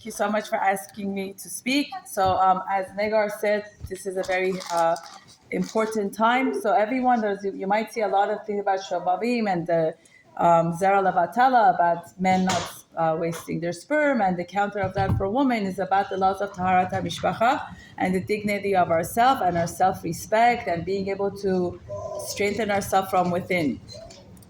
Thank you so much for asking me to speak. So, as Negar said, this is a very important time. So, everyone, you might see a lot of things about Shabavim and the Zera Lavatala, about men not wasting their sperm, and the counter of that for women is about the laws of Taharat HaMishpacha and the dignity of ourself and our self-respect and being able to strengthen ourselves from within.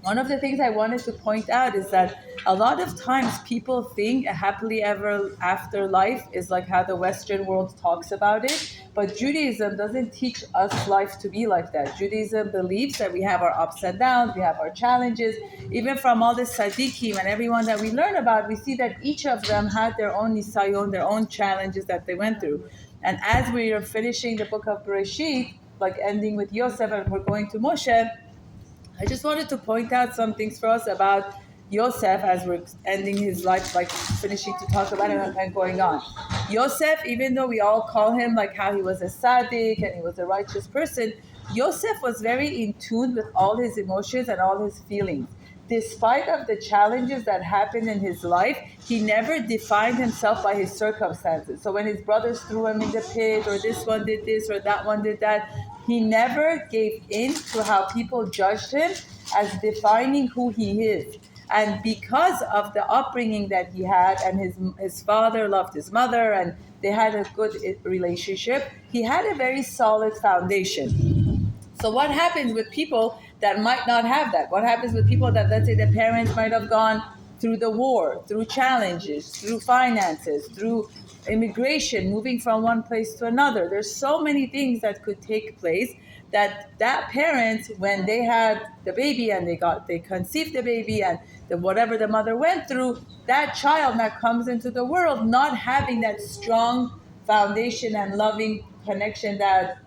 One of the things I wanted to point out is that a lot of times people think a happily ever after life is like how the Western world talks about it, but Judaism doesn't teach us life to be like that. Judaism believes that we have our ups and downs, we have our challenges. Even from all the Sadiqim and everyone that we learn about, we see that each of them had their own nisayon, their own challenges that they went through. And as we are finishing the book of Bereshit, like ending with Yosef and we're going to Moshe, I just wanted to point out some things for us about Yosef as we're ending his life, like finishing to talk about him and going on. Yosef, even though we all call him like how he was a tzaddik and he was a righteous person, Yosef was very in tune with all his emotions and all his feelings. Despite of the challenges that happened in his life, he never defined himself by his circumstances. So when his brothers threw him in the pit, or this one did this, or that one did that, he never gave in to how people judged him as defining who he is. And because of the upbringing that he had, and his father loved his mother, and they had a good relationship, he had a very solid foundation. So what happens with people that might not have that? What happens with people that, let's say, the parents might have gone through the war, through challenges, through finances, through immigration, moving from one place to another? There's so many things that could take place that parents, when they had the baby and they conceived the baby and whatever the mother went through, that child that comes into the world not having that strong foundation and loving connection that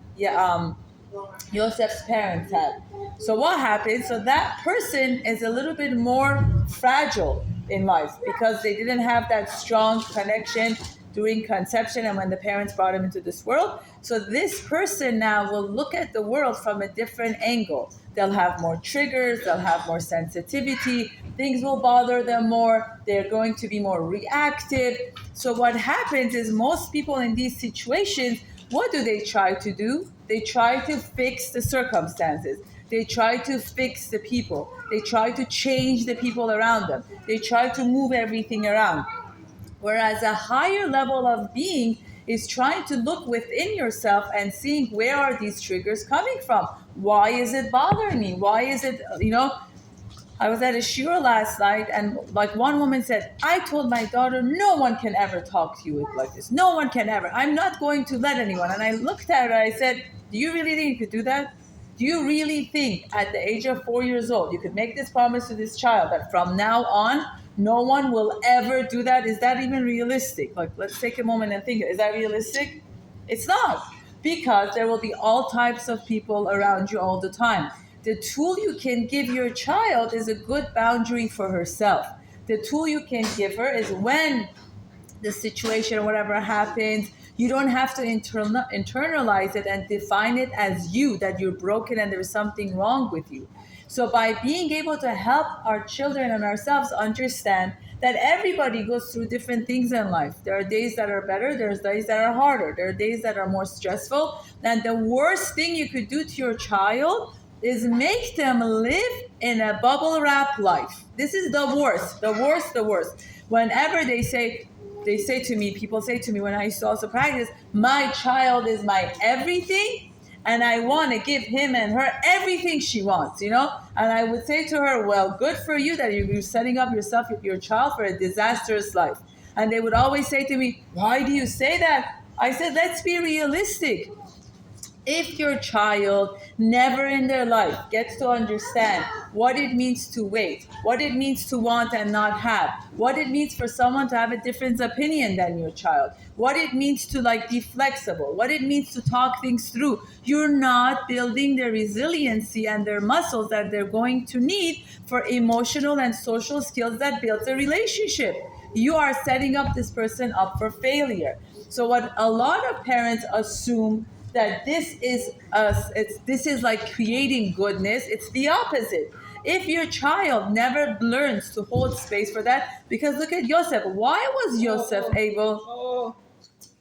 Yosef's parents had. So what happens? So that person is a little bit more fragile in life because they didn't have that strong connection during conception and when the parents brought him into this world. So this person now will look at the world from a different angle. They'll have more triggers, they'll have more sensitivity, things will bother them more, they're going to be more reactive. So what happens is most people in these situations, what do they try to do? They try to fix the circumstances. They try to fix the people. They try to change the people around them. They try to move everything around. Whereas a higher level of being is trying to look within yourself and seeing where are these triggers coming from? Why is it bothering me? Why is it, I was at a shiur last night, and like one woman said, I told my daughter, no one can ever talk to you like this. No one can ever. I'm not going to let anyone. And I looked at her, I said, do you really think you could do that? Do you really think at the age of 4 years old, you could make this promise to this child that from now on, no one will ever do that? Is that even realistic? Like, let's take a moment and think, is that realistic? It's not, because there will be all types of people around you all the time. The tool you can give your child is a good boundary for herself. The tool you can give her is when the situation or whatever happens, you don't have to internalize it and define it as you, that you're broken and there's something wrong with you. So by being able to help our children and ourselves understand that everybody goes through different things in life. There are days that are better, there's days that are harder, there are days that are more stressful. And the worst thing you could do to your child is make them live in a bubble wrap life. This is the worst, the worst, the worst. Whenever they say to me, people say to me when I used to also practice, my child is my everything, and I want to give him and her everything she wants, And I would say to her, well, good for you that you're setting up your child for a disastrous life. And they would always say to me, why do you say that? I said, let's be realistic. If your child never in their life gets to understand what it means to wait, what it means to want and not have, what it means for someone to have a different opinion than your child, what it means to be flexible, what it means to talk things through, you're not building their resiliency and their muscles that they're going to need for emotional and social skills that builds a relationship. You are setting up this person up for failure. So what a lot of parents assume that this is like creating goodness. It's the opposite. if your child never learns to hold space for that, because look at Yosef. Why was Yosef able,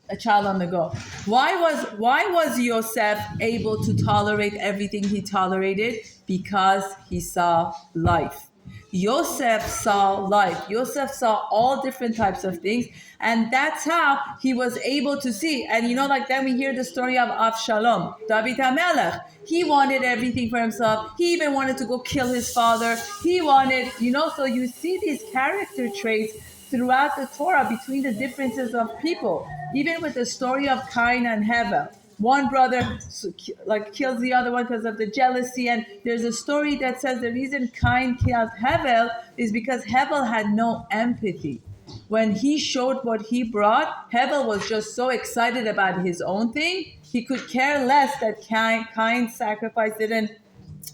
a child on the go? Why was Yosef able to tolerate everything he tolerated? Because he saw life. Yosef saw life. Yosef saw all different types of things, and that's how he was able to see. And like then we hear the story of Avshalom, David HaMelech. He wanted everything for himself. He even wanted to go kill his father. He wanted, so you see these character traits throughout the Torah between the differences of people. Even with the story of Cain and Hevel, one brother kills the other one because of the jealousy, and there's a story that says the reason Cain killed Hevel is because Hevel had no empathy. When he showed what he brought, Hevel was just so excited about his own thing, he could care less that Cain's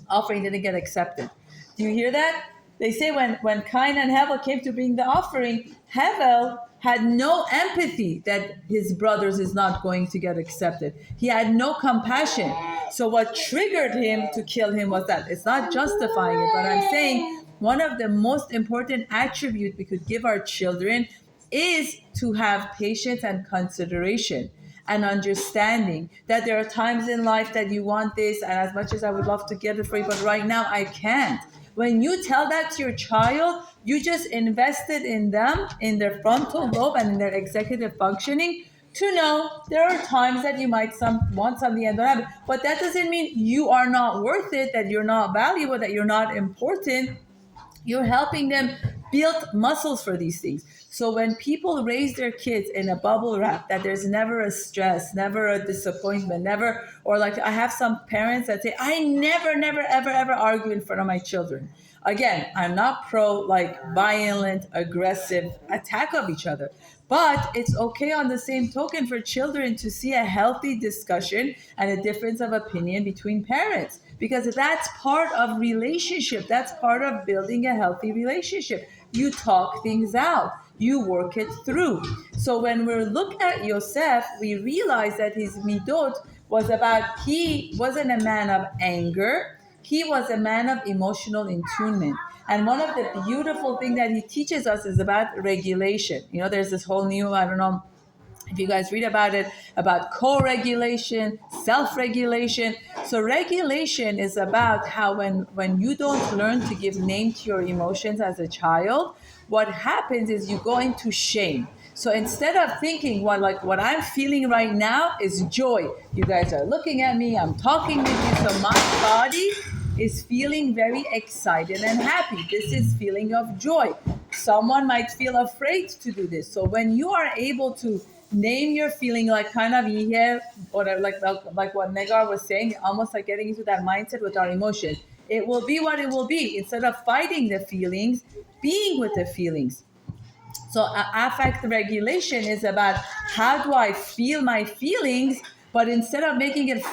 offering didn't get accepted. Do you hear that? They say when Cain and Hevel came to bring the offering, Hevel had no empathy that his brothers is not going to get accepted. He had no compassion. So what triggered him to kill him was that. It's not justifying it, but I'm saying one of the most important attributes we could give our children is to have patience and consideration and understanding that there are times in life that you want this, and as much as I would love to get it for you, but right now I can't. When you tell that to your child, you just invested in them, in their frontal lobe and in their executive functioning, to know there are times that you might want something and don't have it. But that doesn't mean you are not worth it, that you're not valuable, that you're not important. You're helping them build muscles for these things. So when people raise their kids in a bubble wrap, that there's never a stress, never a disappointment, never, or like I have some parents that say, I never, ever argue in front of my children. Again, I'm not pro violent, aggressive attack of each other. But it's okay on the same token for children to see a healthy discussion and a difference of opinion between parents, because that's part of relationship. That's part of building a healthy relationship. You talk things out. You work it through. So when we look at Yosef, we realize that his midot was about, he wasn't a man of anger. He was a man of emotional attunement. And one of the beautiful things that he teaches us is about regulation. There's this whole new, I don't know if you guys read about it, about co-regulation, self-regulation. So regulation is about how when you don't learn to give name to your emotions as a child, what happens is you go into shame. So instead of thinking what I'm feeling right now is joy. You guys are looking at me, I'm talking with you, so my body is feeling very excited and happy. This is feeling of joy. Someone might feel afraid to do this. So when you are able to name your feeling, like kind of here, or like what Negar was saying, almost like getting into that mindset with our emotions. It will be what it will be. Instead of fighting the feelings, being with the feelings. So affect regulation is about how do I feel my feelings, but instead of making it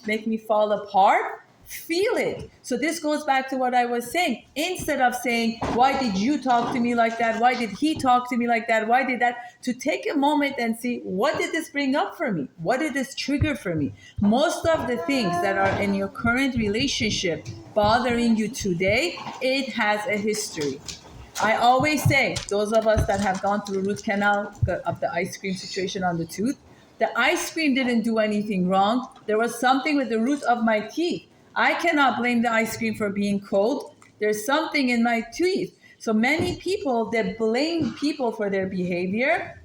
make me fall apart, feel it. So this goes back to what I was saying. Instead of saying, why did you talk to me like that? Why did he talk to me like that? Why did that? To take a moment and see, what did this bring up for me? What did this trigger for me? Most of the things that are in your current relationship bothering you today, it has a history. I always say, those of us that have gone through root canal of the ice cream situation on the tooth, the ice cream didn't do anything wrong. There was something with the root of my teeth. I cannot blame the ice cream for being cold. There's something in my teeth. So many people, they blame people for their behavior.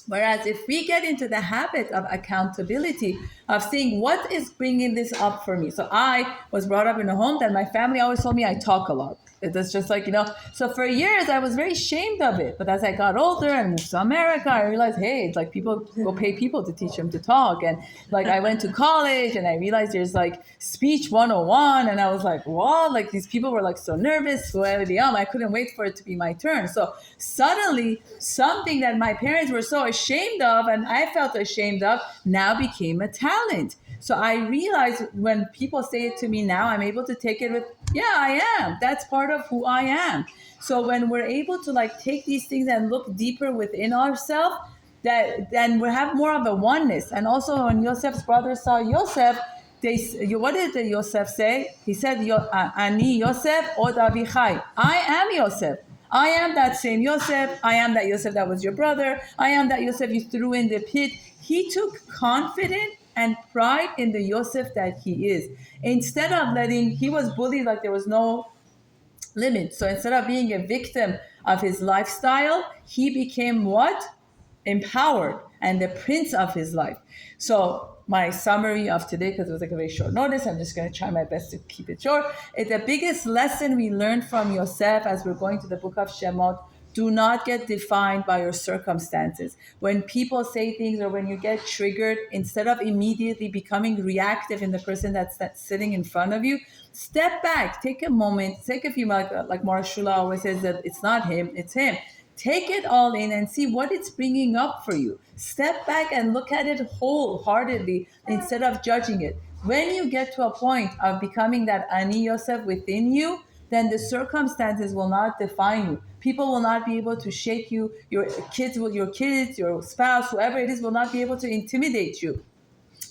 Whereas if we get into the habit of accountability, of saying, what is bringing this up for me? So I was brought up in a home that my family always told me I talk a lot. It's just so for years I was very ashamed of it. But as I got older and moved to America, I realized, hey, it's like people go pay people to teach them to talk. And I went to college and I realized there's speech 101. And I was like, what? These people were so nervous. I couldn't wait for it to be my turn. So suddenly something that my parents were so ashamed of and I felt ashamed of now became a talent. So I realize when people say it to me now, I'm able to take it with, yeah, I am. That's part of who I am. So when we're able to take these things and look deeper within ourselves, then we have more of a oneness. And also when Yosef's brother saw Yosef, what did Yosef say? He said, Ani Yosef od Avichai. I am Yosef. I am that same Yosef. I am that Yosef that was your brother. I am that Yosef you threw in the pit. He took confidence and pride in the Yosef that he is. Instead of he was bullied like there was no limit. So instead of being a victim of his lifestyle, he became what? Empowered and the prince of his life. So my summary of today, because it was like a very short notice, I'm just going to try my best to keep it short. The biggest lesson we learned from Yosef as we're going to the book of Shemot: do not get defined by your circumstances. When people say things or when you get triggered, instead of immediately becoming reactive in the person that's sitting in front of you, step back, take a moment, take a few minutes. Like Mara Shula always says that it's not him, it's him. Take it all in and see what it's bringing up for you. Step back and look at it wholeheartedly instead of judging it. When you get to a point of becoming that Ani Yosef within you, then the circumstances will not define you. People will not be able to shake you. Your kids, your spouse, whoever it is, will not be able to intimidate you,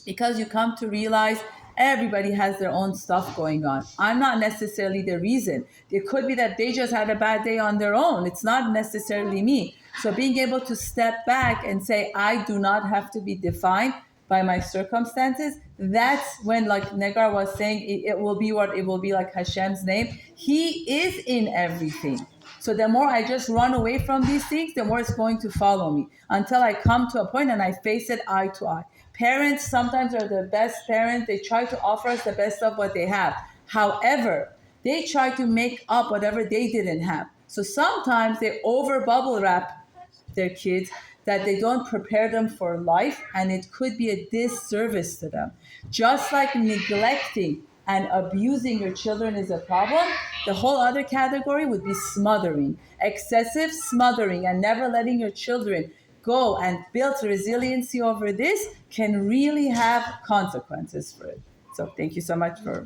because you come to realize everybody has their own stuff going on. I'm not necessarily the reason. It could be that they just had a bad day on their own. It's not necessarily me. So being able to step back and say, I do not have to be defined by my circumstances, that's when, like Negar was saying, it will be what it will be, like Hashem's name. He is in everything. So the more I just run away from these things, the more it's going to follow me until I come to a point and I face it eye to eye. Parents sometimes are the best parents. They try to offer us the best of what they have. However, they try to make up whatever they didn't have. So sometimes they over bubble wrap their kids, that they don't prepare them for life, and it could be a disservice to them. Just like neglecting and abusing your children is a problem, the whole other category would be smothering. Excessive smothering and never letting your children go and build resiliency over this can really have consequences for it. So thank you so much for